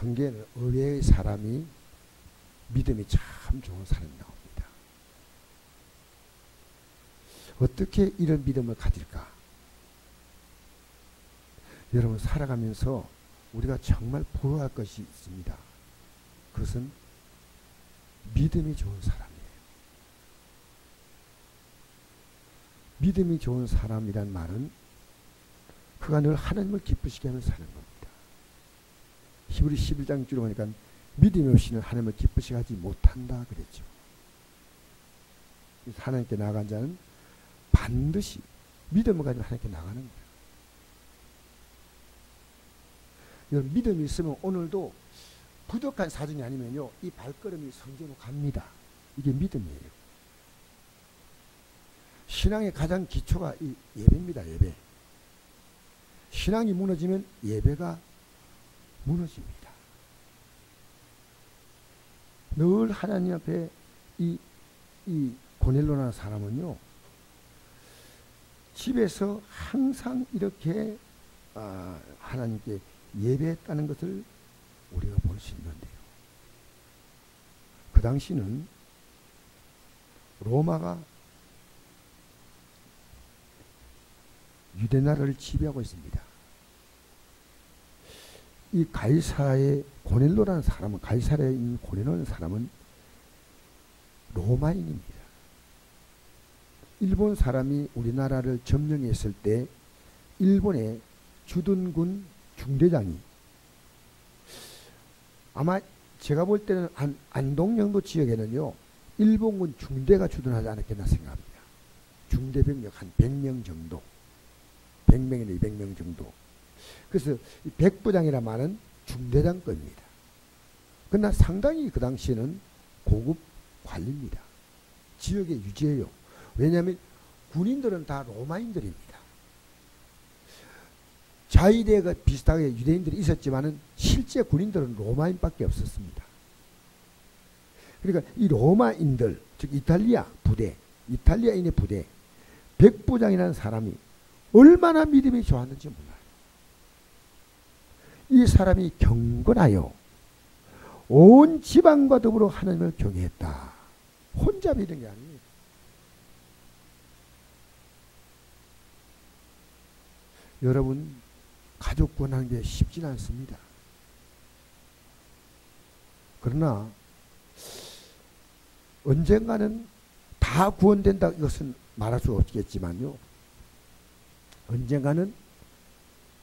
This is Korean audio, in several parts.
성경에는 의외의 사람이 믿음이 참 좋은 사람이 나옵니다. 어떻게 이런 믿음을 가질까? 여러분, 살아가면서 우리가 정말 보호할 것이 있습니다. 그것은 믿음이 좋은 사람이에요. 믿음이 좋은 사람이란 말은 그가 늘 하나님을 기쁘시게 하며 사는 겁니다. 히브리 11장 줄에 보니까 믿음이 없이는 하나님을 기쁘시게 하지 못한다 그랬죠. 하나님께 나아간 자는 반드시 믿음을 가지고 하나님께 나가는 거예요. 여러분, 믿음이 있으면 오늘도 부족한 사정이 아니면요, 이 발걸음이 성전으로 갑니다. 이게 믿음이에요. 신앙의 가장 기초가 이 예배입니다. 예배. 신앙이 무너지면 예배가 무너집니다. 늘 하나님 앞에 이 고넬로라는 사람은요, 집에서 항상 이렇게 하나님께 예배했다는 것을 우리가 볼 수 있는데요. 그 당시는 로마가 유대나라를 지배하고 있습니다. 이 가이사의 고넬로라는 사람은, 가이사라에 있는 고넬로라는 사람은 로마인입니다. 일본 사람이 우리나라를 점령했을 때 일본의 주둔군 중대장이, 아마 제가 볼 때는 안동영도 지역에는요, 일본군 중대가 주둔하지 않았겠나 생각합니다. 중대병력 한 100명 정도, 100명이나 200명 정도. 그래서 이 백부장이라 말은 중대장 겁니다. 그러나 상당히 그 당시에는 고급 관리입니다. 지역의 유지예요. 왜냐하면 군인들은 다 로마인들입니다. 자위대가 비슷하게 유대인들이 있었지만은 실제 군인들은 로마인밖에 없었습니다. 그러니까 이 로마인들, 즉 이탈리아 부대, 이탈리아인의 부대, 백부장이라는 사람이 얼마나 믿음이 좋았는지 몰라요. 이 사람이 경건하여 온 지방과 더불어 하나님을 경외했다. 혼자 믿은 게 아니에요. 여러분, 가족 구원하는 게 쉽지는 않습니다. 그러나 언젠가는 다 구원된다, 이것은 말할 수 없겠지만요, 언젠가는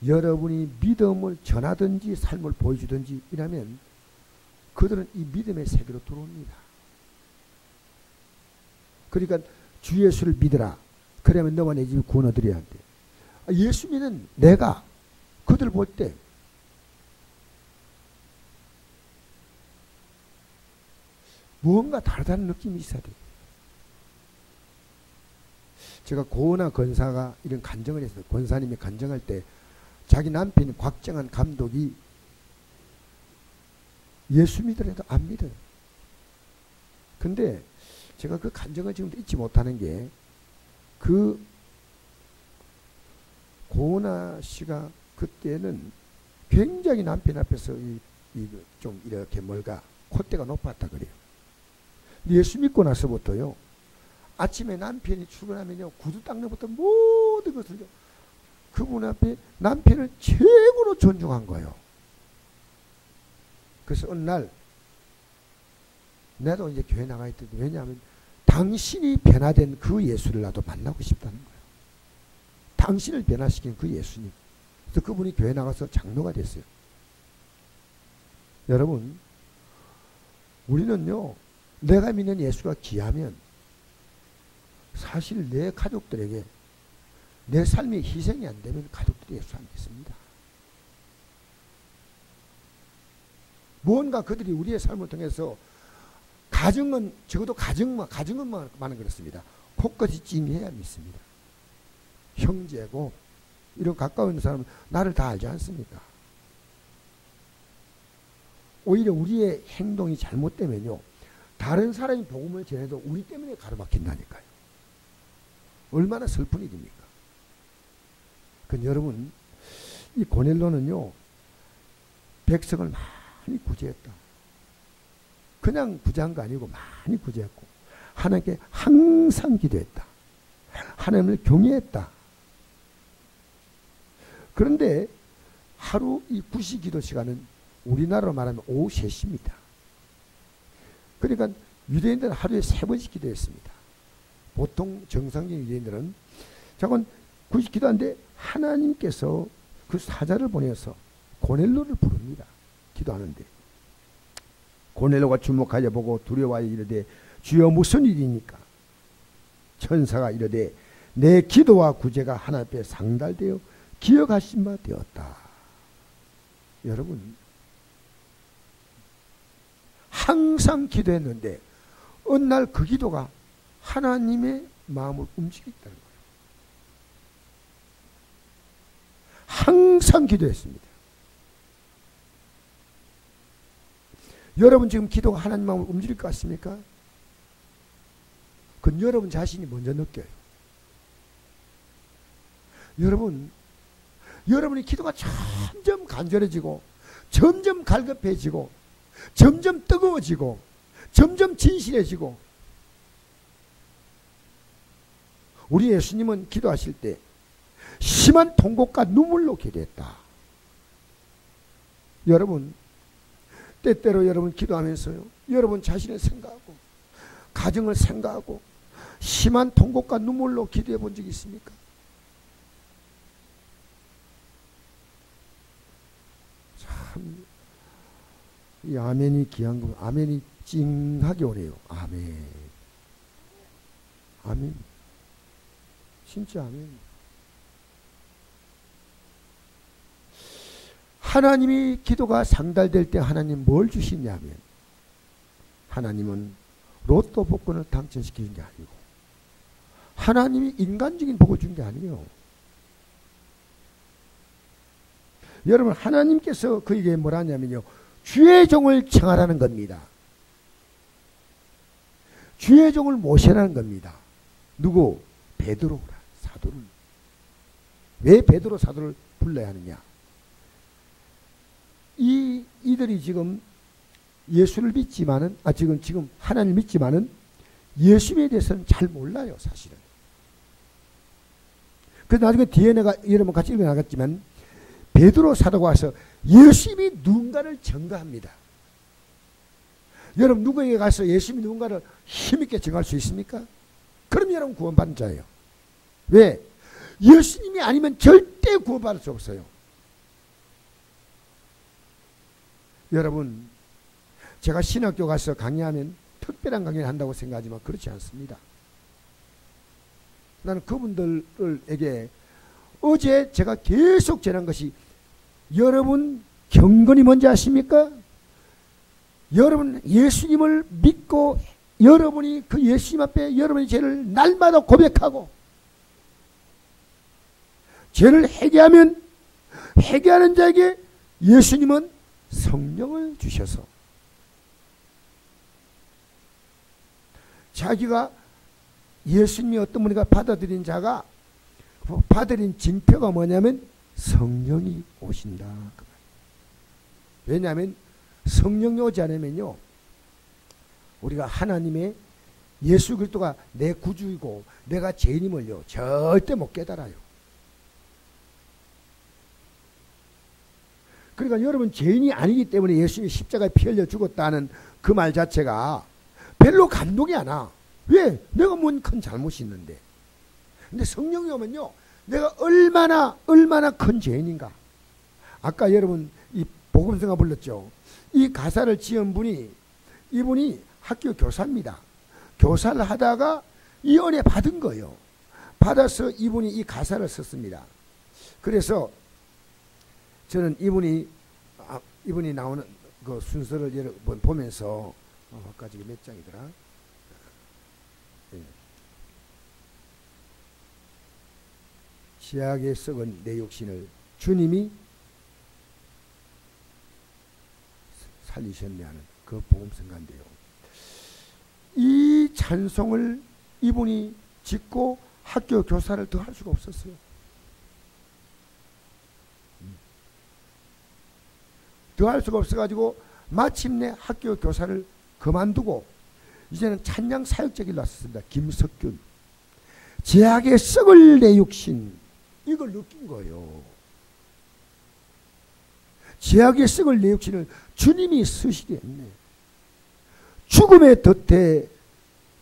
여러분이 믿음을 전하든지 삶을 보여주든지 이라면 그들은 이 믿음의 세계로 들어옵니다. 그러니까 주 예수를 믿으라. 그러면 너와 내 집이 구원 얻으려야 한대. 예수 믿는 내가 그들 볼 때 무언가 다르다는 느낌이 있어야 돼요. 제가 고은하 권사가 이런 간증을 했어요. 권사님이 간증할 때 자기 남편이 곽정한 감독이 예수 믿으래도 안 믿어요. 근데 제가 그 간증을 지금도 잊지 못하는 게, 그 고은하 씨가 그때는 굉장히 남편 앞에서 좀 이렇게 뭘까 콧대가 높았다 그래요. 근데 예수 믿고 나서부터요, 아침에 남편이 출근하면요, 구두 닦는 것부터 모든 것을 그분 앞에 남편을 최고로 존중한 거예요. 그래서 어느 날 나도 이제 교회 나가 있더니, 왜냐하면 당신이 변화된 그 예수를 나도 만나고 싶다는 거예요. 당신을 변화시킨 그 예수님. 그래서 그분이 교회 나가서 장로가 됐어요. 여러분, 우리는요, 내가 믿는 예수가 귀하면 사실 내 가족들에게 내 삶이 희생이 안 되면 가족들이 예수 안 믿습니다. 무언가 그들이 우리의 삶을 통해서 가정은, 적어도 가정은만 그렇습니다. 코끝이 찡해야 믿습니다. 형제고 이런 가까운 사람은 나를 다 알지 않습니까? 오히려 우리의 행동이 잘못되면요, 다른 사람이 복음을 전해도 우리 때문에 가로막힌다니까요. 얼마나 슬픈 일입니까? 그 여러분, 이 고넬로는요, 백성을 많이 구제했다. 그냥 구제한 거 아니고 많이 구제했고 하나님께 항상 기도했다. 하나님을 경외했다. 그런데 하루 이 구시 기도 시간은 우리나라로 말하면 오후 3시입니다. 그러니까 유대인들은 하루에 3번씩 기도했습니다. 보통 정상적인 유대인들은 저건 구시 기도하는데 하나님께서 그 사자를 보내서 고넬로를 부릅니다. 기도하는데 고넬로가 주목하여 보고 두려워하여 이르되 주여 무슨 일이니까? 천사가 이르되 내 기도와 구제가 하나님 앞에 상달되어 기억하신 바 되었다. 여러분 항상 기도했는데 어느 날 그 기도가 하나님의 마음을 움직였다는 거예요. 항상 기도했습니다. 여러분 지금 기도가 하나님 마음을 움직일 것 같습니까? 그건 여러분 자신이 먼저 느껴요. 여러분이 기도가 점점 간절해지고 점점 갈급해지고 점점 뜨거워지고 점점 진실해지고 우리 예수님은 기도하실 때 심한 통곡과 눈물로 기도했다. 여러분 때때로 여러분 기도하면서요 여러분 자신을 생각하고 가정을 생각하고 심한 통곡과 눈물로 기도해 본 적이 있습니까? 참 이 아멘이 귀한 거 아멘이 찡하게 오네요. 아멘 아멘 진짜 아멘. 하나님이 기도가 상달될 때 하나님 뭘 주시냐면 하나님은 로또 복권을 당첨시키는 게 아니고 하나님이 인간적인 복을 준 게 아니에요. 여러분 하나님께서 그에게 뭐라 하냐면요 주의 종을 청하라는 겁니다. 주의 종을 모시라는 겁니다. 누구? 베드로라 사도를. 왜 베드로 사도를 불러야 하느냐? 이들이 지금 예수를 믿지만은 지금 하나님을 믿지만은 예수에 대해서는 잘 몰라요 사실은. 그래서 나중에 뒤에 내가 여러분 같이 읽어나갔지만 베드로 사도가 와서 예수님이 누군가를 증거합니다. 여러분 누구에게 가서 예수님이 누군가를 힘있게 증거할 수 있습니까? 그럼 여러분 구원받는 자예요. 왜? 예수님이 아니면 절대 구원받을 수 없어요. 여러분 제가 신학교 가서 강의하면 특별한 강의를 한다고 생각하지만 그렇지 않습니다. 나는 그분들에게 어제 제가 계속 전한 것이 여러분 경건이 뭔지 아십니까? 여러분 예수님을 믿고 여러분이 그 예수님 앞에 여러분의 죄를 날마다 고백하고 죄를 회개하면 회개하는 자에게 예수님은 성령을 주셔서 자기가 예수님이 어떤 분이가 받아들인 자가 받아들인 징표가 뭐냐면 성령이 오신다. 왜냐하면 성령이 오지 않으면요 우리가 하나님의 예수 그리스도가 내 구주이고 내가 죄인임을요 절대 못 깨달아요. 그러니까 여러분 죄인이 아니기 때문에 예수님이 십자가에 피 흘려 죽었다는 그 말 자체가 별로 감동이 안 와. 왜? 내가 뭔 큰 잘못이 있는데. 근데 성령이 오면요 내가 얼마나 큰 죄인인가. 아까 여러분 이 복음성가 불렀죠. 이 가사를 지은 분이 이분이 학교 교사입니다. 교사를 하다가 이 은혜 받은 거예요. 받아서 이분이 이 가사를 썼습니다. 그래서 저는 이분이 나오는 그 순서를 여러분 보면서 아까 지금 몇 장이더라? 네. 지하에 썩은 내 육신을 주님이 살리셨네 하는 그 복음성가인데요. 이 찬송을 이분이 짓고 학교 교사를 더 할 수가 없었어요. 더 할 수가 없어가지고 마침내 학교 교사를 그만두고 이제는 찬양 사역자 길로 왔습니다. 김석균. 제약의 썩을 내 육신, 이걸 느낀 거예요. 제약의 썩을 내 육신을 주님이 쓰시게 했네. 죽음의 덫에,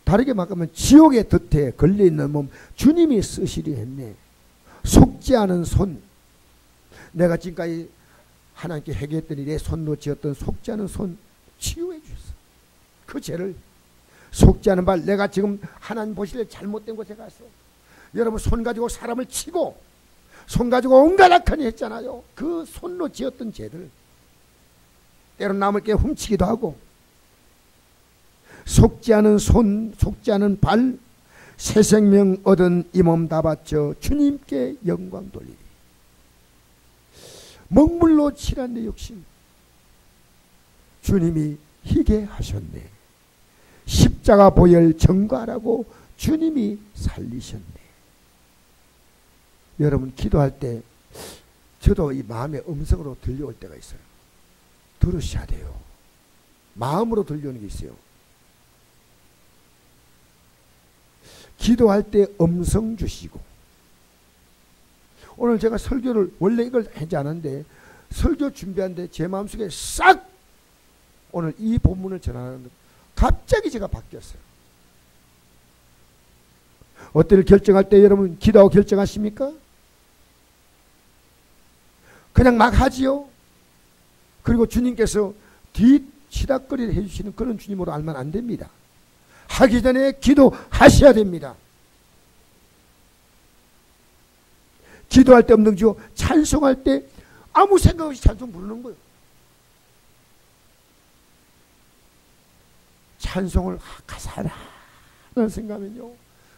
다르게 말하면 지옥의 덫에 걸려있는 몸 주님이 쓰시려 했네. 속지 않은 손, 내가 지금까지 하나님께 회개했더니 내 손으로 지었던 속지 않은 손 치유해 주셨어. 그 죄를, 속지 않은 발, 내가 지금 하나님 보실 잘못된 곳에 가서 여러분 손 가지고 사람을 치고 손 가지고 온갖 악한 일 했잖아요. 그 손으로 지었던 죄를 때론 남을 게 훔치기도 하고, 속지 않은 손, 속지 않은 발, 새 생명 얻은 이 몸 다 바쳐 주님께 영광 돌리리. 먹물로 칠한 내 육신 주님이 희게 하셨네. 십자가 보혈 전가하라고 주님이 살리셨네. 여러분 기도할 때 저도 이 마음의 음성으로 들려올 때가 있어요. 들으셔야 돼요. 마음으로 들려오는 게 있어요. 기도할 때 음성 주시고, 오늘 제가 설교를 원래 이걸 하지 않았는데 설교 준비하는데 제 마음속에 싹 오늘 이 본문을 전하는데 갑자기 제가 바뀌었어요. 어때를 결정할 때 여러분 기도하고 결정하십니까? 그냥 막 하지요. 그리고 주님께서 뒷치닥거리를 해주시는 그런 주님으로 알면 안 됩니다. 하기 전에 기도하셔야 됩니다. 기도할 때 없는 주, 찬송할 때 아무 생각 없이 찬송 부르는 거예요. 찬송을 가사 하나 생각하면요,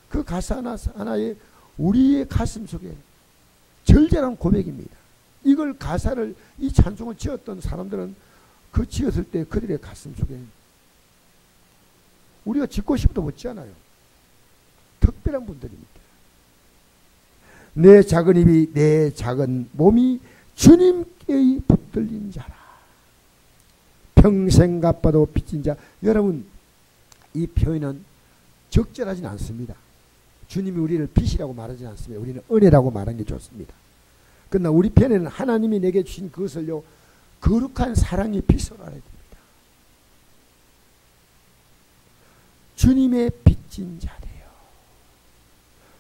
그 가사 하나에 우리의 가슴 속에 절절한 고백입니다. 이걸 가사를, 이 찬송을 지었던 사람들은 그 지었을 때 그들의 가슴 속에 우리가 짓고 싶어도 못 지않아요. 특별한 분들입니다. 내 작은 입이, 내 작은 몸이 주님께 붙들린 자라. 평생 갚아도 빚진 자. 여러분, 이 표현은 적절하진 않습니다. 주님이 우리를 빚이라고 말하지 않습니다. 우리는 은혜라고 말하는 게 좋습니다. 그러나 우리 편에는 하나님이 내게 주신 그것을요, 거룩한 사랑의 빚으로 알아야 됩니다. 주님의 빚진 자래요.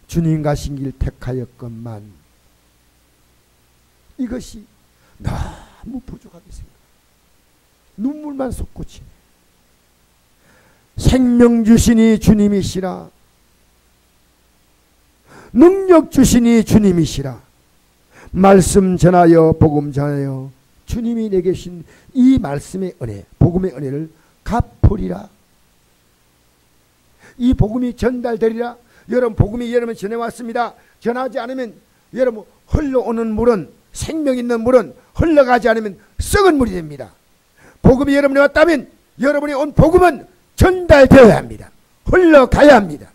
주님 가신 길 택하였건만 이것이 너무 부족하게 생각해요. 눈물만 솟구치네. 생명 주시니 주님이시라. 능력 주시니 주님이시라. 말씀 전하여 복음 전하여 주님이 내게 주신 이 말씀의 은혜, 복음의 은혜를 갚으리라. 이 복음이 전달되리라. 여러분, 복음이 여러분 전해왔습니다. 전하지 않으면 여러분 흘러오는 물은, 생명 있는 물은 흘러가지 않으면 썩은 물이 됩니다. 복음이 여러분에 왔다면 여러분이 온 복음은 전달되어야 합니다. 흘러가야 합니다.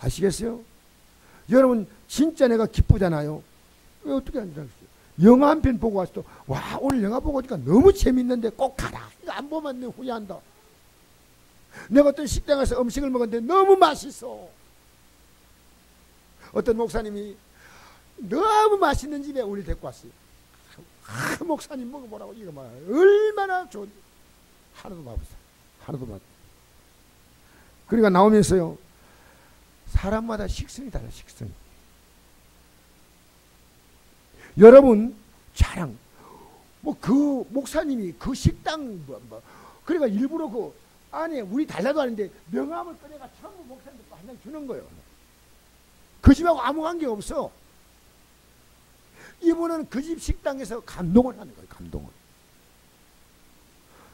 아시겠어요? 여러분 진짜 내가 기쁘잖아요. 왜 어떻게 안 되겠어요? 영화 한 편 보고 왔어. 와, 오늘 영화 보고 오니까 너무 재밌는데 꼭 가라. 이거 안 보면 내 후회한다. 내가 어떤 식당에서 음식을 먹었는데 너무 맛있어. 어떤 목사님이 너무 맛있는 집에 우리 데리고 왔어요. 목사님 먹어보라고. 이거 말 얼마나 좋은. 하나도 맛없어. 하나도 맛. 그러니까 나오면서요, 사람마다 식성이 달라요. 식성이. 여러분 자랑, 뭐 그 목사님이 그 식당 그러니까 일부러 그 안에 우리 달라도 하는데 명함을 꺼내가 전부 목사님들 한 장 주는 거예요. 그 집하고 아무 관계 없어. 이분은 그 집 식당에서 감동을 하는 거예요. 감동을.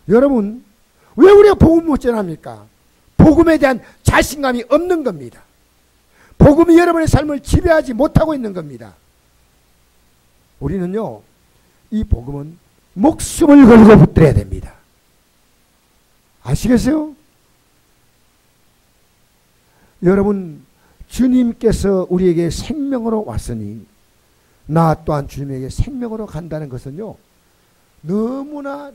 여러분, 왜 우리가 복음 못 전합니까? 복음에 대한 자신감이 없는 겁니다. 복음이 여러분의 삶을 지배하지 못하고 있는 겁니다. 우리는요, 이 복음은 목숨을 걸고 붙들어야 됩니다. 아시겠어요? 여러분, 주님께서 우리에게 생명으로 왔으니 나 또한 주님에게 생명으로 간다는 것은요, 너무나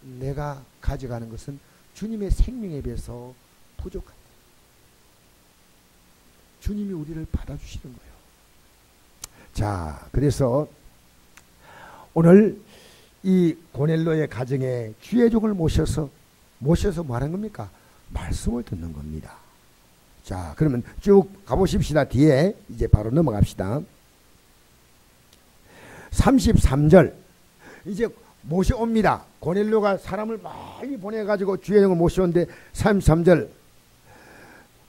내가 가져가는 것은 주님의 생명에 비해서 부족하다. 주님이 우리를 받아주시는 거예요. 자, 그래서 오늘 이 고넬로의 가정에 주의 종을 모셔서 뭐 하는 겁니까? 말씀을 듣는 겁니다. 자, 그러면 쭉 가보십시다. 뒤에 이제 바로 넘어갑시다. 33절 이제 모셔옵니다. 고넬로가 사람을 많이 보내가지고 주의 종을 모셔오는데 33절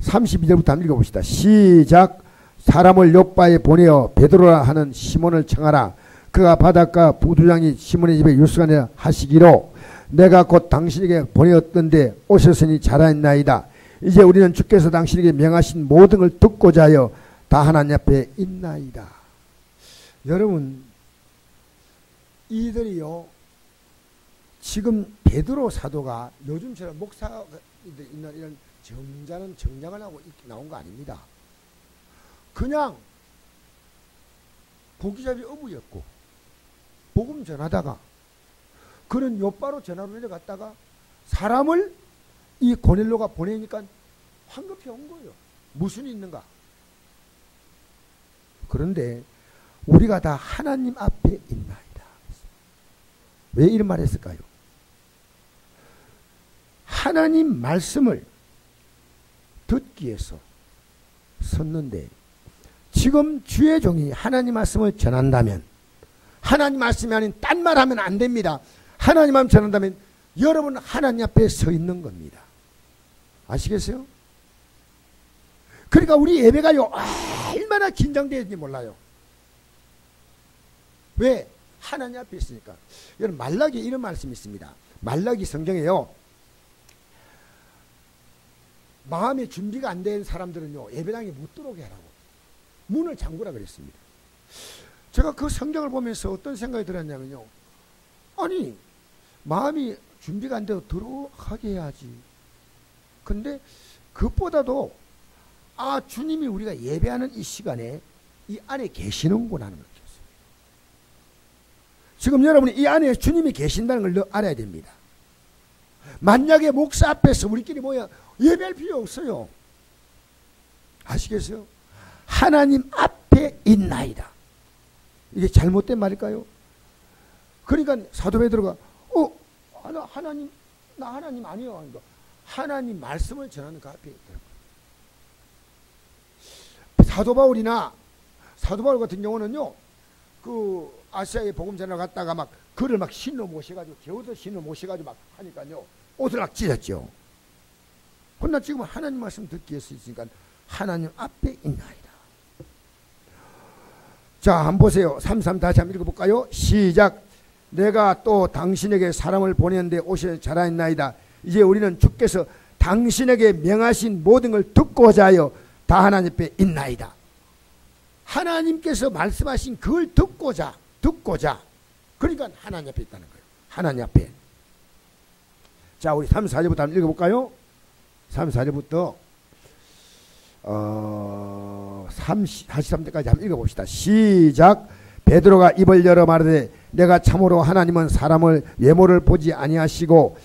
32절부터 한번 읽어봅시다. 시작. 사람을 요바에 보내어 베드로라 하는 시몬을 청하라. 그가 바닷가 부두장이 시몬의 집에 유숙하느라 하시기로 내가 곧 당신에게 보내었던데 오셨으니 잘하였나이다. 이제 우리는 주께서 당신에게 명하신 모든 걸 듣고자 하여 다 하나님 앞에 있나이다. 여러분, 이들이요, 지금 베드로 사도가 요즘처럼 목사가 있는 이런 점잖은 정장을 하고 나온 거 아닙니다. 그냥 고기잡이 어부였고 복음 전하다가 그는 요바로 전화로 내려갔다가 사람을 이 고넬로가 보내니까 황급히 온 거예요. 무슨 일이 있는가? 그런데 우리가 다 하나님 앞에 있나이다. 왜 이런 말 했을까요? 하나님 말씀을 듣기 위해서 섰는데 지금 주의 종이 하나님 말씀을 전한다면 하나님 말씀이 아닌 딴 말 하면 안 됩니다. 하나님 말씀 전한다면 여러분 하나님 앞에 서 있는 겁니다. 아시겠어요? 그러니까 우리 예배가요 얼마나 긴장되는지 몰라요. 왜? 하나님 앞에 있으니까. 여러분 말라기에 이런 말씀이 있습니다. 말라기 성경에요, 마음의 준비가 안 된 사람들은요 예배당에 못 들어오게 하라고 문을 잠그라 그랬습니다. 제가 그 성경을 보면서 어떤 생각이 들었냐면요, 아니 마음이 준비가 안 돼도 들어가게 해야지. 근데 그것보다도 주님이 우리가 예배하는 이 시간에 이 안에 계시는구나 하는 걸 느꼈어요. 지금 여러분이 이 안에 주님이 계신다는 걸 알아야 됩니다. 만약에 목사 앞에서 우리끼리 모여 예배할 필요 없어요. 아시겠어요? 하나님 앞에 있나이다. 이게 잘못된 말일까요? 그러니까 사도 베드로가 하나님, 나 하나님 아니요. 그러니까 하나님 말씀을 전하는 그 앞에 있더라고요. 사도 바울 같은 경우는요, 그 아시아에 복음 전하러 갔다가 막 그를 막 신로 모셔가지고 겨우도 신로 모셔가지고 막 하니까요 옷을 막 찢었죠. 그러나 지금 하나님 말씀 듣기 위해서 있으니까 하나님 앞에 있나이다. 자, 한번 보세요. 33 다시 한번 읽어볼까요? 시작. 내가 또 당신에게 사람을 보냈는데 오시니 잘하였나이다. 이제 우리는 주께서 당신에게 명하신 모든 걸 듣고자 하여 다 하나님 앞에 있나이다. 하나님께서 말씀하신 그걸 듣고자 그러니까 하나님 앞에 있다는 거예요. 하나님 앞에. 자, 우리 34절부터 한번 읽어볼까요? 34절부터 43절까지 한번 읽어봅시다. 시작. 베드로가 입을 열어 말하되 내가 참으로 하나님은 사람을 외모를 보지 아니하시고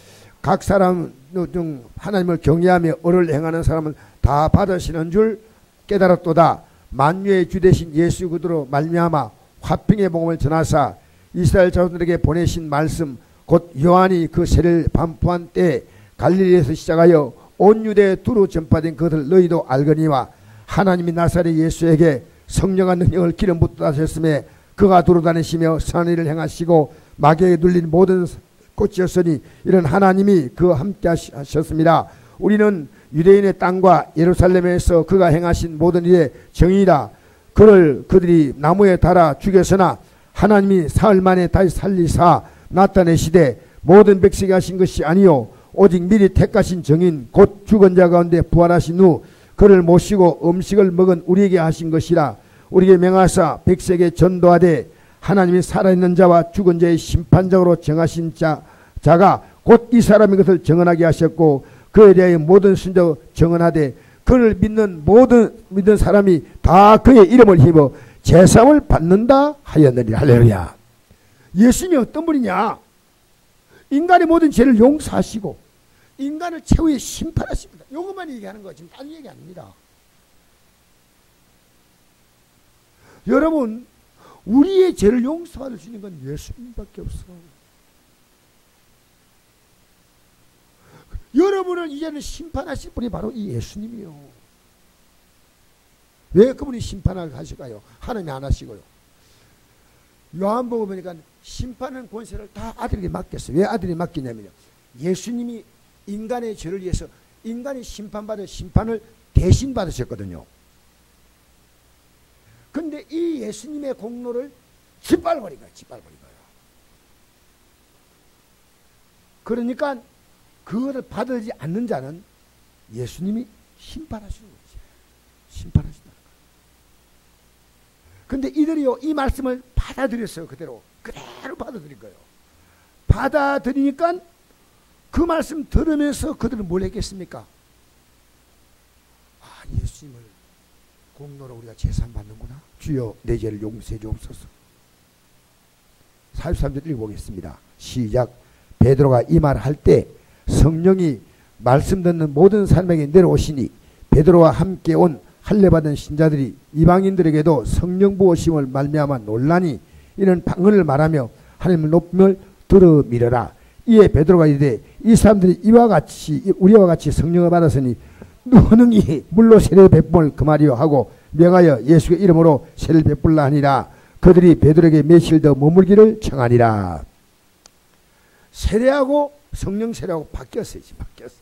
각 사람 중 하나님을 경외하며 의를 행하는 사람은 다 받으시는 줄 깨달았도다. 만유의 주 되신 예수 그리스도로 말미암아 화평의 복음을 전하사 이스라엘 자손들에게 보내신 말씀 곧 요한이 그 세례를 반포한 때에 갈릴리에서 시작하여 온 유대에 두루 전파된 그것을 너희도 알거니와 하나님이 나사렛 예수에게 성령과 능력을 기름 붓다 하셨음에 그가 두루 다니시며 선한 일을 행하시고 마귀에게 눌린 모든 꽃이었으니 이런 하나님이 그와 함께 하셨습니다. 우리는 유대인의 땅과 예루살렘에서 그가 행하신 모든 일의 정의이다. 그들이 나무에 달아 죽였으나 하나님이 사흘 만에 다시 살리사 나타내시되 모든 백성이 하신 것이 아니요 오직 미리 택하신 정인 곧 죽은 자 가운데 부활하신 후 그를 모시고 음식을 먹은 우리에게 하신 것이라. 우리에게 명하사 백성에게 전도하되 하나님이 살아있는 자와 죽은 자의 심판장으로 정하신 자가 곧 이 사람인 것을 정언하게 하셨고 그에 대하여 모든 순종 정언하되 그를 믿는 사람이 다 그의 이름을 힘입어 제사함을 받는다 하였느니라. 할렐루야. 예수님이 어떤 분이냐? 인간의 모든 죄를 용서하시고 인간을 최후의 심판하십니다. 이것만 얘기하는 거 지금 딴 얘기 아닙니다. 여러분, 우리의 죄를 용서받을 수 있는 건 예수님밖에 없어. 여러분을 이제는 심판하실 분이 바로 이 예수님이요. 왜 그분이 심판을 하실까요? 하느님 안 하시고요. 요한복음 보니까 심판은 권세를 다 아들에게 맡겼어요. 왜 아들이 맡기냐면요, 예수님이 인간의 죄를 위해서 인간이 심판받을 심판을 대신 받으셨거든요. 근데 이 예수님의 공로를 짓밟아버린 거예요. 짓밟아버린 거예요. 그러니까 그거를 받아들이지 않는 자는 예수님이 심판하시는 거지. 심판하신다는 거예요. 근데 이들이요, 이 말씀을 받아들였어요. 그대로 받아들인 거예요. 받아들이니까 그 말씀 들으면서 그들은 뭘 했겠습니까? 아, 예수님을 공로로 우리가 재산 받는구나. 주여 내 죄를 용서해 주옵소서. 43절 읽어보겠습니다. 시작. 베드로가 이 말을 할 때 성령이 말씀 듣는 모든 사람에게 내려오시니 베드로와 함께 온 할례받은 신자들이 이방인들에게도 성령 부으심을 말미암아 놀라니 이는 방언을 말하며 하나님을 높임을 들으미러라. 이에 베드로가 이르되 이 사람들이 우리와 같이 성령을 받았으니 누구능히 물로 세례 베품을 금하리요 하고 명하여 예수의 이름으로 세례를 베풀라 하니라. 그들이 베드로에게 며칠 더 머물기를 청하니라. 세례하고 성령 세례하고 바뀌었어요. 바뀌었어.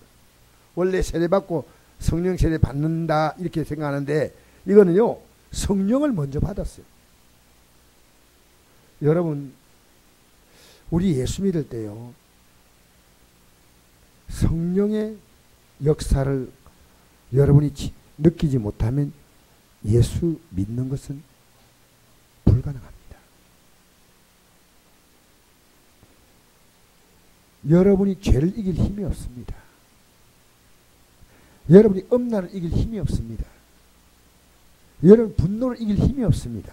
원래 세례 받고 성령 세례 받는다 이렇게 생각하는데 이거는요, 성령을 먼저 받았어요. 여러분, 우리 예수 믿을 때요, 성령의 역사를 여러분이 느끼지 못하면 예수 믿는 것은 불가능합니다. 여러분이 죄를 이길 힘이 없습니다. 여러분이 엄란을 이길 힘이 없습니다. 여러분 분노를 이길 힘이 없습니다.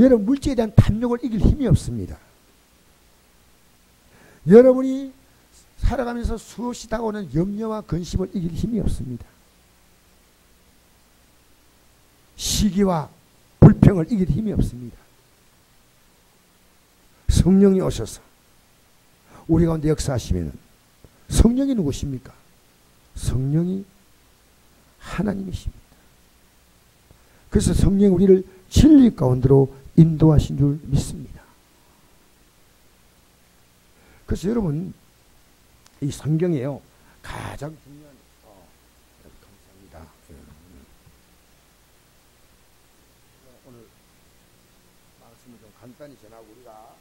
여러분 물질에 대한 탐욕을 이길 힘이 없습니다. 여러분이 살아가면서 수없이 다가오는 염려와 근심을 이길 힘이 없습니다. 시기와 불평을 이길 힘이 없습니다. 성령이 오셔서 우리 가운데 역사하시면, 성령이 누구십니까? 성령이 하나님이십니다. 그래서 성령이 우리를 진리 가운데로 인도하신 줄 믿습니다. 그래서 여러분, 이 성경이에요, 가장 중요한 감사합니다. 오늘 말씀을 좀 간단히 전하고 우리가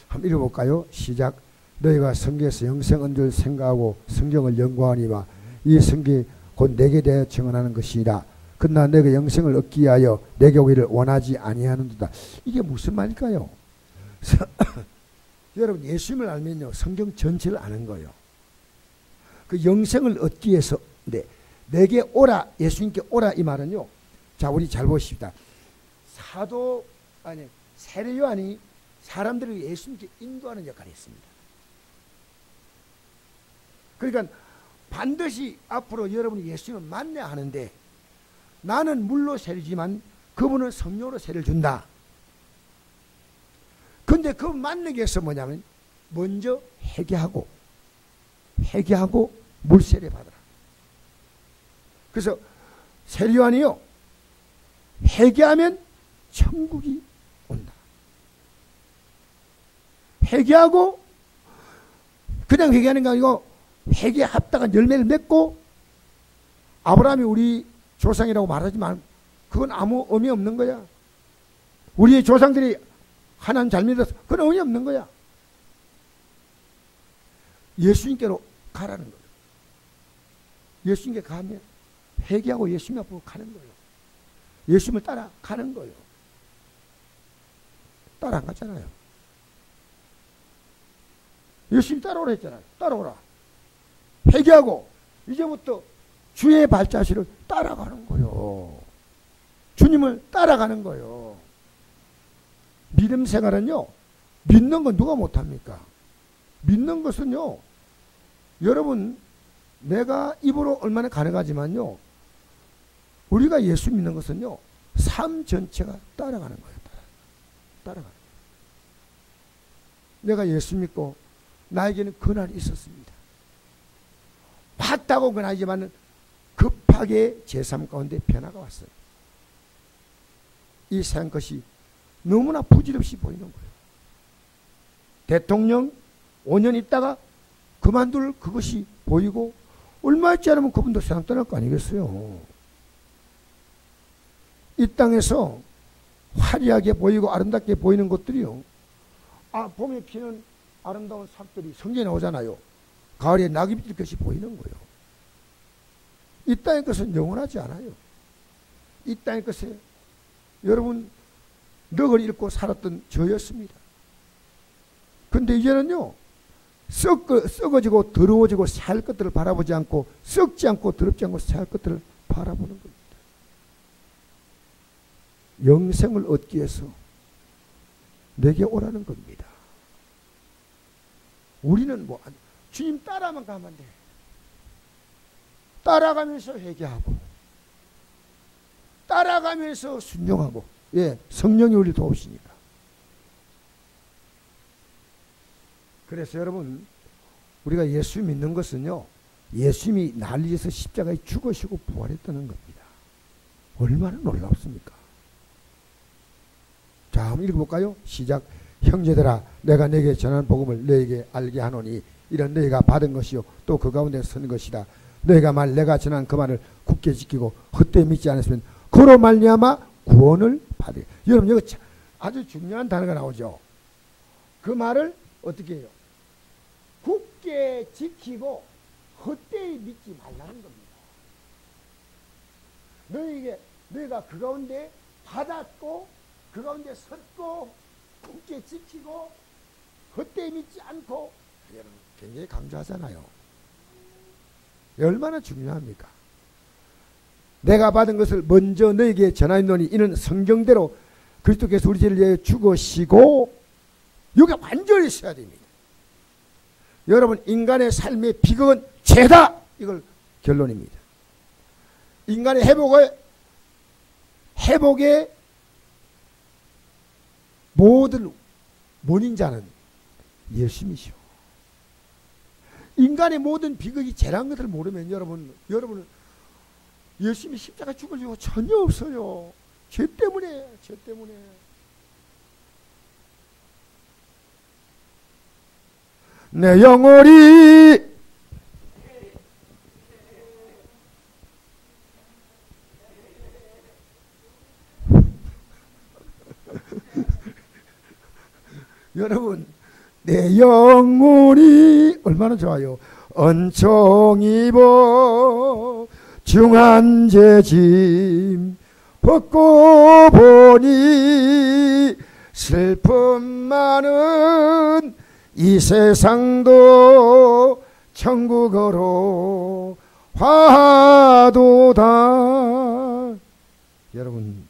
한번 읽어볼까요? 시작. 너희가 성경에서 영생은 줄 생각하고 성경을 연구하니와 이 성경이 곧 내게 대하여 증언하는 것이라. 그러나 내가 영생을 얻기 위하여 내게 오기를 원하지 아니하는도다. 이게 무슨 말일까요? 여러분, 예수님을 알면요, 성경 전체를 아는 거예요. 그 영생을 얻기 위해서, 내게 오라, 예수님께 오라, 이 말은요, 자, 우리 잘 보십시다. 세례 요한이 사람들을 예수님께 인도하는 역할을 했습니다. 그러니까 반드시 앞으로 여러분이 예수님을 만나야 하는데, 나는 물로 세례지만 그분은 성령으로 세례를 준다. 근데 그 만나기 위해서 뭐냐면 먼저 회개하고 물 세례 받으라. 그래서 세례 요한이요, 회개하면 천국이 온다. 회개하고 그냥 회개하는 게 아니고 회개에 합당한 열매를 맺고, 아브라함이 우리 조상이라고 말하지만 그건 아무 의미 없는 거야. 우리의 조상들이 하나님 잘 믿어서 그건 의미 없는 거야. 예수님께로 가라는 거예요. 예수님께 가면 회개하고 예수님 앞으로 가는 거예요. 예수님을 따라가는 거예요. 따라 안 갔잖아요. 예수님 따라오라 했잖아요. 따라오라. 회개하고 이제부터 주의 발자취를 따라가는 거요. 주님을 따라가는 거요. 믿음 생활은요, 믿는 건 누가 못합니까? 믿는 것은요, 여러분, 내가 입으로 얼마나 가능하지만요, 우리가 예수 믿는 것은요, 삶 전체가 따라가는 거예요. 따라가는 거예요. 내가 예수 믿고 나에게는 그날이 있었습니다. 봤다고 그날이지만 급하게 제 삶 가운데 변화가 왔어요. 이 세상 것이 너무나 부질없이 보이는 거예요. 대통령 5년 있다가 그만둘 그것이 보이고 얼마 있지 않으면 그분도 세상 떠날 거 아니겠어요. 이 땅에서 화려하게 보이고 아름답게 보이는 것들이요, 봄에 피는 아름다운 삭들이 성경에 나오잖아요. 가을에 낙이 빛을 것이 보이는 거예요. 이 땅의 것은 영원하지 않아요. 이 땅의 것에 여러분 넋을 잃고 살았던 저였습니다. 근데 이제는요, 썩어지고 더러워지고 새할 것들을 바라보지 않고, 썩지 않고 더럽지 않고 새할 것들을 바라보는 겁니다. 영생을 얻기 위해서 내게 오라는 겁니다. 우리는 뭐 주님 따라만 가면 돼. 따라가면서 회개하고 따라가면서 순종하고, 예, 성령이 우리를 도우시니까. 그래서 여러분, 우리가 예수 믿는 것은요, 예수님이 나를 위해서 십자가에 죽으시고 부활했다는 겁니다. 얼마나 놀랍습니까? 자, 한번 읽어볼까요? 시작. 형제들아, 내가 내게 전한 복음을 너에게 알게 하노니 이런 너희가 받은 것이요 또 그 가운데 선 것이다. 너희가 내가 전한 그 말을 굳게 지키고 헛되이 믿지 않았으면 그로 말미암아 구원을 받으리. 여러분, 여기 아주 중요한 단어가 나오죠. 그 말을 어떻게 해요? 굳게 지키고 헛되이 믿지 말라는 겁니다. 너희가 그 가운데 받았고 그 가운데 섰고 굳게 지키고 헛되이 믿지 않고, 여러분 굉장히 강조하잖아요. 얼마나 중요합니까? 내가 받은 것을 먼저 너에게 전하노니 이는 성경대로 그리스도께서 우리 죄를 위하여 죽으시고, 여기가 완전히 있어야 됩니다. 여러분, 인간의 삶의 비극은 죄다, 이걸 결론입니다. 인간의 회복의 모든 원인자는 예수님이시오. 인간의 모든 비극이 죄라는 것을 모르면 여러분은 예수님이 십자가 죽을 이유가 전혀 없어요. 죄 때문에. 내 영혼이 여러분, 내 영혼이 얼마나 좋아요. 은총 입어 중한 죄짐 벗고 보니 슬픔 많은 이 세상도 천국으로 화도다. 여러분,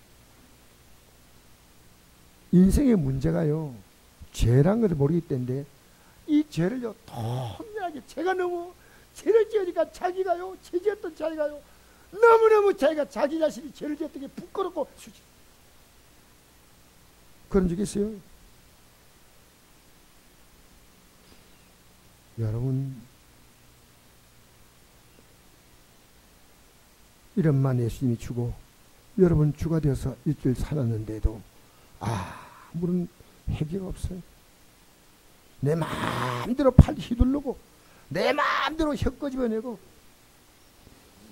인생의 문제가요, 죄란 것을 모르기 때문에 이 죄를요, 통렬하게 제가 너무 죄를 지으니까 자기가요, 죄 지었던 자기가요, 너무너무 자기가 자기 자신이 죄를 지었던 게 부끄럽고 수치. 그런 적 있어요? 여러분, 이런만 예수님이 주고 여러분 주가 되어서 일주일 살았는데도 아무런 해결이 없어요. 내 마음대로 팔 휘두르고 내 마음대로 혀 끄집어내고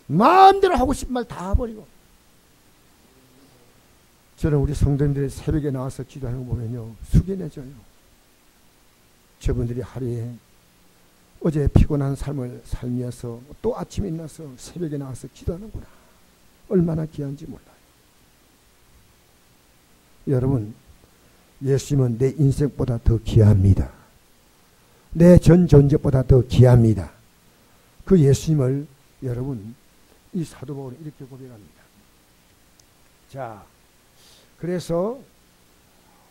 마음대로 하고 싶은 말 다 버리고. 저는 우리 성도님들이 새벽에 나와서 기도하는 거 보면요, 숙연해져요. 저분들이 하루에 어제 피곤한 삶을 살면서 또 아침에 일어나서 새벽에 나와서 기도하는구나. 얼마나 귀한지 몰라요. 여러분, 예수님은 내 인생보다 더 귀합니다. 내 전 존재보다 더 귀합니다. 그 예수님을 여러분 이 사도 바울은 이렇게 고백합니다. 자, 그래서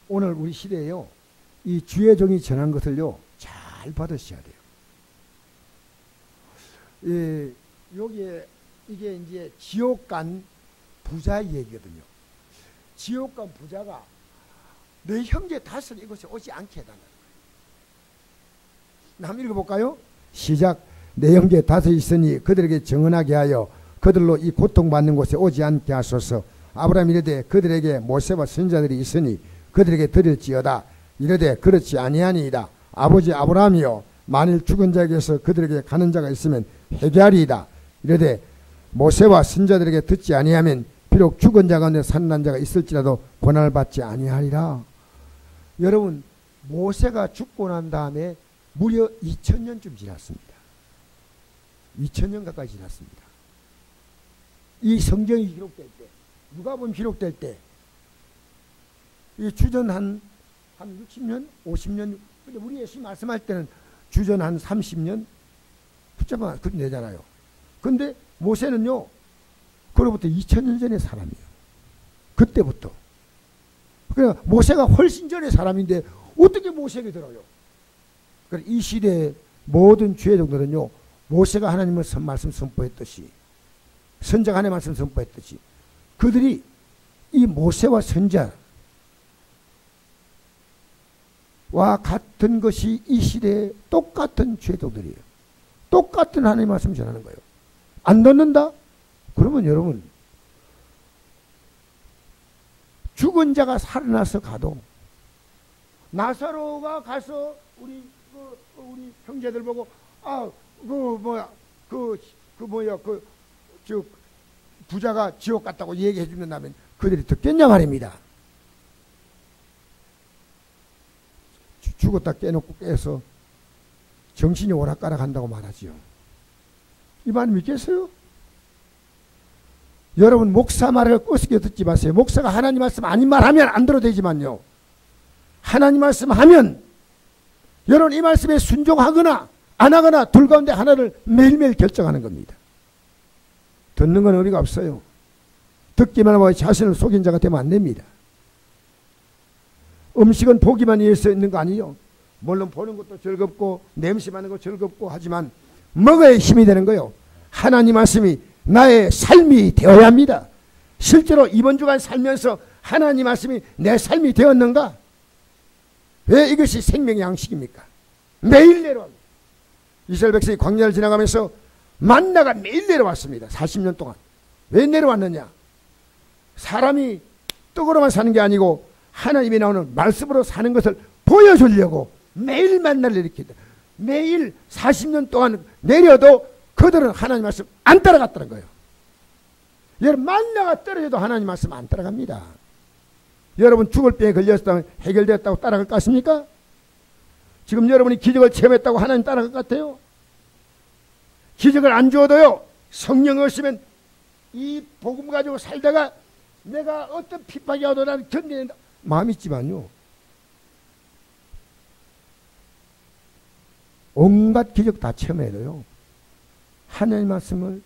오늘 우리 시대에요, 이 주의 종이 전한 것을요 잘 받으셔야 돼요. 예, 여기에 이게 이제 지옥 간 부자의 얘기거든요. 지옥 간 부자가 내 형제 다섯 이곳에 오지 않게 해달라는 거예요. 한번 읽어볼까요? 시작. 내 형제 다섯 있으니 그들에게 정언하게 하여 그들로 이 고통받는 곳에 오지 않게 하소서. 아브라함이 이르되 그들에게 모세와 선지자들이 있으니 그들에게 드릴지어다. 이르되 그렇지 아니하니이다. 아버지 아브라함이여, 만일 죽은 자에게서 그들에게 가는 자가 있으면 회개하리이다. 이르되 모세와 선지자들에게 듣지 아니하면 비록 죽은 자 가운데 살아난 자가 있을지라도 고난을 받지 아니하리라. 여러분, 모세가 죽고 난 다음에 무려 2000년쯤 지났습니다. 2000년 가까이 지났습니다. 이 성경이 기록될 때, 누가복음 기록될 때, 이 주전 한 60년, 50년, 근데 우리 예수님 말씀할 때는 주전 한 30년, 붙잡아 그렇게 내잖아요. 근데 모세는요, 그로부터 2000년 전의 사람이에요. 그때부터. 그러니까 모세가 훨씬 전의 사람인데 어떻게 모세에게 들어요? 그러니까 이 시대의 모든 죄종들은요, 모세가 하나님의 말씀 선포했듯이, 선자가 하나님의 말씀 선포했듯이, 그들이 이 모세와 선자와 같은 것이 이 시대의 똑같은 죄종들이에요. 똑같은 하나님의 말씀을 전하는 거예요. 안 듣는다? 그러면 여러분, 죽은 자가 살아나서 가도, 나사로가 가서 우리 형제들 보고, 부자가 지옥 갔다고 얘기해 준다면 그들이 듣겠냐 말입니다. 죽었다 깨놓고 깨서 정신이 오락가락 한다고 말하지요. 이 말 믿겠어요? 여러분, 목사 말을 꼬시게 듣지 마세요. 목사가 하나님 말씀 아닌 말 하면 안 들어도 되지만요, 하나님 말씀 하면 여러분 이 말씀에 순종하거나 안 하거나 둘 가운데 하나를 매일매일 결정하는 겁니다. 듣는 건 의미가 없어요. 듣기만 하고 자신을 속인 자가 되면 안 됩니다. 음식은 보기만 위해서 있는 거 아니에요. 물론 보는 것도 즐겁고 냄새 맡는 것도 즐겁고 하지만 먹어야 힘이 되는 거예요. 하나님 말씀이 나의 삶이 되어야 합니다. 실제로 이번 주간 살면서 하나님 말씀이 내 삶이 되었는가? 왜 이것이 생명의 양식입니까? 매일 내려옵니다. 이스라엘 백성이 광야를 지나가면서 만나가 매일 내려왔습니다. 40년 동안. 왜 내려왔느냐? 사람이 떡으로만 사는 게 아니고 하나님이 나오는 말씀으로 사는 것을 보여주려고 매일 만나를 일으킨다. 매일 40년 동안 내려도 그들은 하나님 말씀 안 따라갔다는 거예요. 여러분, 만나가 떨어져도 하나님 말씀 안 따라갑니다. 여러분, 죽을 병에 걸렸다면 해결되었다고 따라갈 것 같습니까? 지금 여러분이 기적을 체험했다고 하나님 따라갈 것 같아요? 기적을 안 주어도요, 성령 없으면 이 복음 가지고 살다가 내가 어떤 핍박이 와도 나는 견디는 마음이 있지만요, 온갖 기적 다 체험해도요, 하나님 말씀을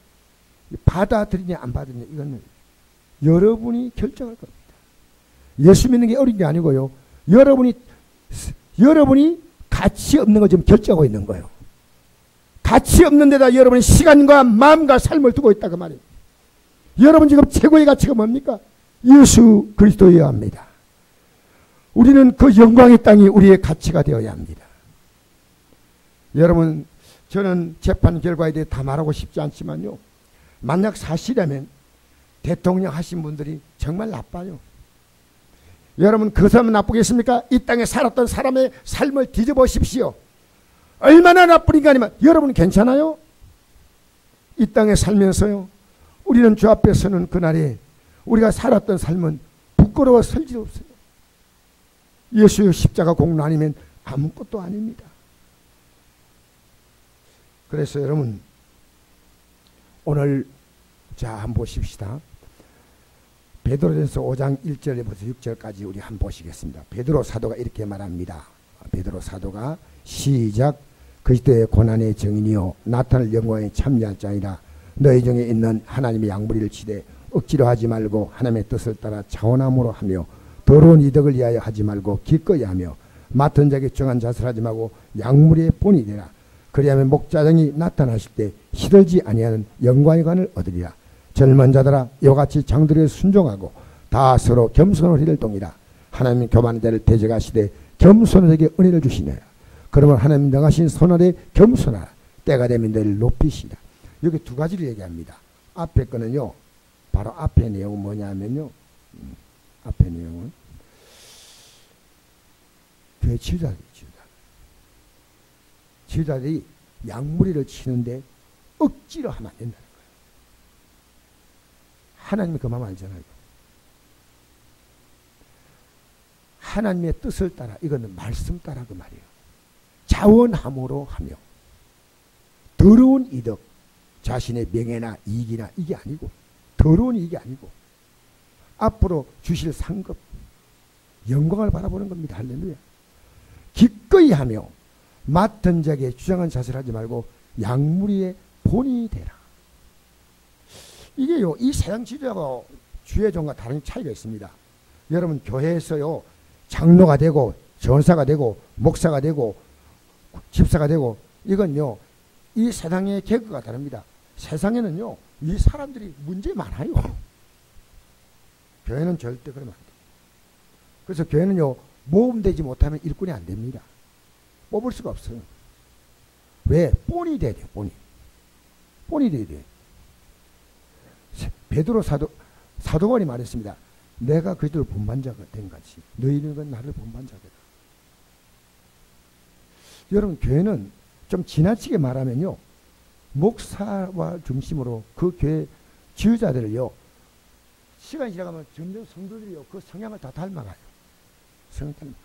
받아들이냐 안 받느냐 이거는 여러분이 결정할 겁니다. 예수 믿는 게 어려운 게 아니고요, 여러분이 가치 없는 걸 지금 결정하고 있는 거예요. 가치 없는 데다 여러분의 시간과 마음과 삶을 두고 있다 그 말이에요. 여러분 지금 최고의 가치가 뭡니까? 예수 그리스도여야 합니다. 우리는 그 영광의 땅이 우리의 가치가 되어야 합니다. 여러분, 저는 재판 결과에 대해 다 말하고 싶지 않지만요, 만약 사실이라면 대통령 하신 분들이 정말 나빠요. 여러분, 그 사람은 나쁘겠습니까? 이 땅에 살았던 사람의 삶을 뒤져보십시오. 얼마나 나쁘니까 아니면 여러분 괜찮아요? 이 땅에 살면서요, 우리는 주 앞에 서는 그날에 우리가 살았던 삶은 부끄러워 설지 없어요. 예수의 십자가 공로 아니면 아무것도 아닙니다. 그래서 여러분, 오늘 자 한번 보십시다. 베드로전서 5장 1절부터 6절까지 우리 한번 보시겠습니다. 베드로 사도가 이렇게 말합니다. 베드로 사도가 시작. 그 시대의 고난의 정인이요 나타날 영광에 참여할 자이라. 너희 중에 있는 하나님의 양무리를 치되 억지로 하지 말고 하나님의 뜻을 따라 자원함으로 하며 더러운 이득을 위하여 하지 말고 기꺼이 하며 맡은 자에게 정한 자세를 하지 말고 양무리의 본이 되라. 그리하면 목자장이 나타나실 때 시들지 아니하는 영광의 관을 얻으리라. 젊은 자들아 이같이 장들에게 순종하고 다 서로 겸손을 이를 동이라. 하나님 교만한 자를 대적하시되 겸손에게 은혜를 주시느라. 그러면 하나님 명하신 손아래 겸손하라. 때가 되면 너를 높이시라. 여기 두 가지를 얘기합니다. 앞에 거는요 바로 앞에 내용은 뭐냐면요 앞에 내용은 교회 지휘자들이 양무리를 치는데 억지로 하면 안 된다는 거예요. 하나님이 그 마음 알잖아요. 하나님의 뜻을 따라, 이거는 말씀 따라 그 말이에요. 자원함으로 하며 더러운 이득, 자신의 명예나 이익이나 이게 아니고, 더러운 이익이 아니고 앞으로 주실 상급, 영광을 바라보는 겁니다. 할렐루야. 기꺼이 하며 맡은 자에게 주장한 자세를 하지 말고 양무리의 본이 되라. 이게요, 이 세상 지도자하고 주의 종과 다른 차이가 있습니다. 여러분, 교회에서요 장로가 되고 전사가 되고 목사가 되고 집사가 되고, 이건요 이 세상의 계급과 다릅니다. 세상에는요 이 사람들이 문제 많아요. 교회는 절대 그러면 안 돼요. 그래서 교회는요 모험되지 못하면 일꾼이 안 됩니다. 뽑을 수가 없어요. 왜? 본이 돼야 돼요. 본이 돼야 돼요. 베드로 사도관이 말했습니다. 내가 그들을 본반자가 된 같이 너희는 나를 본반자되라. 여러분, 교회는 좀 지나치게 말하면요 목사와 중심으로 그 교회 지휘자들을요 시간이 지나가면 점점 성도들이요 그 성향을 다 닮아가요. 성향 닮아가요.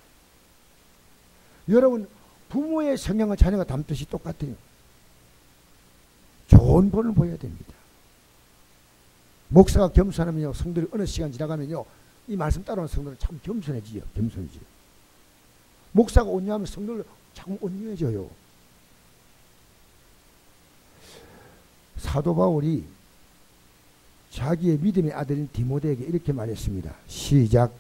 여러분, 부모의 성향을 자녀가 닮듯이 똑같아요. 좋은 본을 보여야 됩니다. 목사가 겸손하면요 성도들이 어느 시간 지나가면요 이 말씀 따라오는 성도들은 참 겸손해지요. 목사가 온유하면 성도들 참 온유해져요. 사도 바울이 자기의 믿음의 아들인 디모데에게 이렇게 말했습니다. 시작.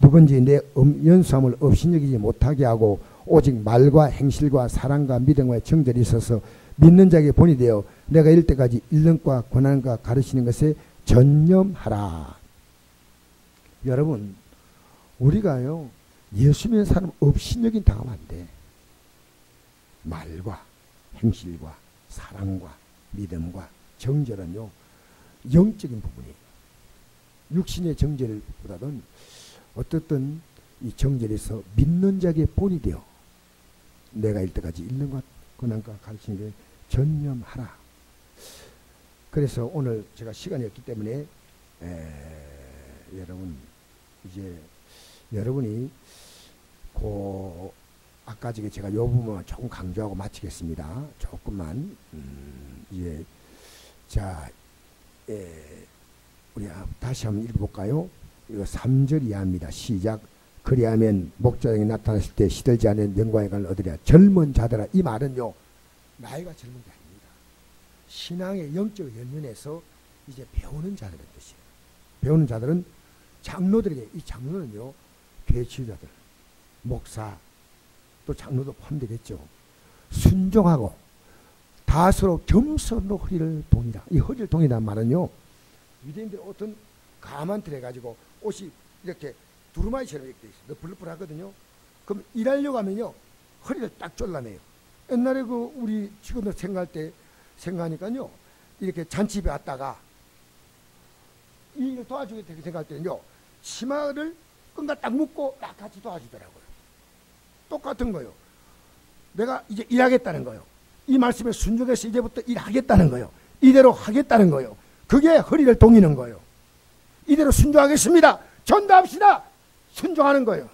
누군지 내 연수함을 없인 여기지 못하게 하고 오직 말과 행실과 사랑과 믿음과 정절이 있어서 믿는 자에게 본이 되어 내가 이를 때까지 일념과 권한과 가르치는 것에 전념하라. 여러분, 우리가요 예수 믿는 사람 업신여긴 당하면 안 돼. 말과 행실과 사랑과 믿음과 정절은요 영적인 부분이에요. 육신의 정절보다는 어떻든 이 정절에서 믿는 자에게 본이 되어 내가 일 때까지 읽는 것 권한과 가르치는 게 전념하라. 그래서 오늘 제가 시간이 없기 때문에 여러분, 이제 여러분이 아까 제가 요 부분만 조금 강조하고 마치겠습니다. 조금만 이제 자 우리 다시 한번 읽어볼까요? 이거 3절 이하입니다. 시작. 그리하면 목자장이 나타났을 때 시들지 않은 영광의 관을 얻으랴. 젊은 자들아. 이 말은요 나이가 젊은 게 아닙니다. 신앙의 영적 연륜에서 이제 배우는 자들의 뜻이에요. 배우는 자들은 장로들에게, 이 장로는요 교회 지휘자들, 목사 또 장로도 포함되겠죠. 순종하고 다스로 겸손으로 허리를 동이라. 이 허리를 동이라는 말은요 유대인들이 어떤 가만틀 해가지고 옷이 이렇게 두루마리처럼 이렇게 돼 있어요. 불룩불룩하거든요. 그럼 일하려고 하면요 허리를 딱 졸라매요. 옛날에 우리 직원들 생각하니까요 이렇게 잔치집에 왔다가 이 일을 도와주겠다 생각할 때는요 치마를 끈과 딱 묶고 딱 같이 도와주더라고요. 똑같은 거요. 내가 이제 일하겠다는 거요. 이 말씀에 순종해서 이제부터 일하겠다는 거요. 이대로 하겠다는 거요. 그게 허리를 동이는 거요. 이대로 순종하겠습니다. 전도합시다. 순종하는 거예요.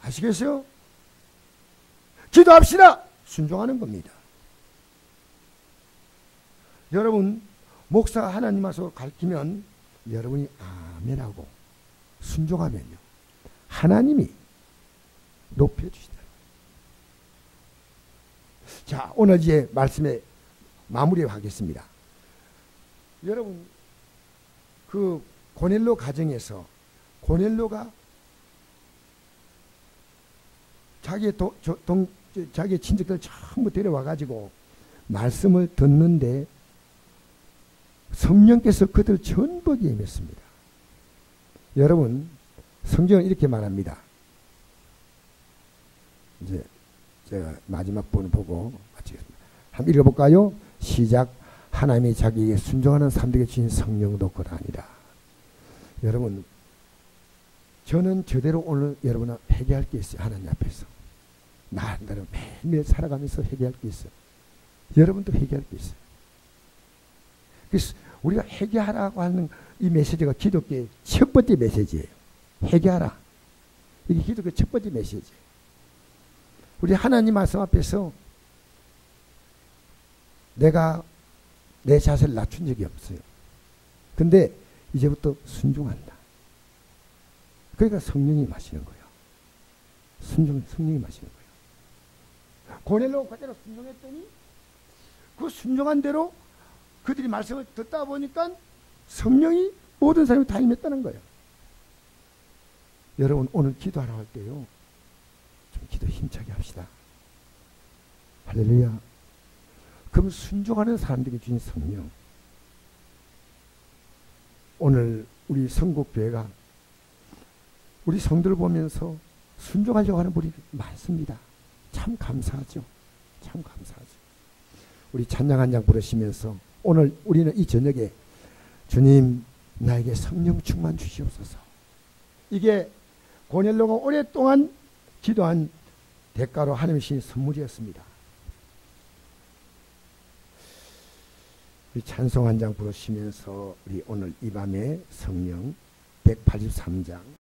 아시겠어요? 기도합시다. 순종하는 겁니다. 여러분, 목사가 하나님 와서 가르치면 여러분이 아멘하고 순종하면요 하나님이 높여주시다. 자, 오늘 이제 말씀에 마무리하겠습니다. 여러분, 그 고넬로 가정에서 고넬로가 자기의 친척들 전부 데려와 가지고 말씀을 듣는데 성령께서 그들 전부에게 임했습니다. 여러분, 성경은 이렇게 말합니다. 이제 제가 마지막 부분 보고 마치겠습니다. 한번 읽어볼까요? 시작. 하나님이 자기에게 순종하는 사람들에게 주신 성령도 그러하니라. 여러분, 저는 저대로 오늘 여러분은 회개할 게 있어요. 하나님 앞에서. 나름대로 매일매일 살아가면서 회개할 게 있어요. 여러분도 회개할 게 있어요. 그래서 우리가 회개하라고 하는 이 메시지가 기독교의 첫 번째 메시지예요. 회개하라. 이게 기독교의 첫 번째 메시지예요. 우리 하나님 말씀 앞에서 내가 내 자세를 낮춘 적이 없어요. 근데 이제부터 순종한다. 그러니까 성령이 마시는 거예요. 성령이 마시는 거예요. 고넬로 그대로 순종했더니 그 순종한 대로 그들이 말씀을 듣다 보니까 성령이 모든 사람이 다 임했다는 거예요. 여러분, 오늘 기도하러 할 때요, 좀 기도 힘차게 합시다. 할렐루야. 그럼 순종하는 사람들에게 주신 성령, 오늘 우리 성국교회가 우리 성도를 보면서 순종하려고 하는 분이 많습니다. 참 감사하죠. 참 감사하죠. 우리 찬양 한 장 부르시면서 오늘 우리는 이 저녁에 주님 나에게 성령 충만 주시옵소서. 이게 고넬로가 오랫동안 기도한 대가로 하나님이 주신 선물이었습니다. 우리 찬송 한 장 부르시면서 우리 오늘 이 밤에 성령 183장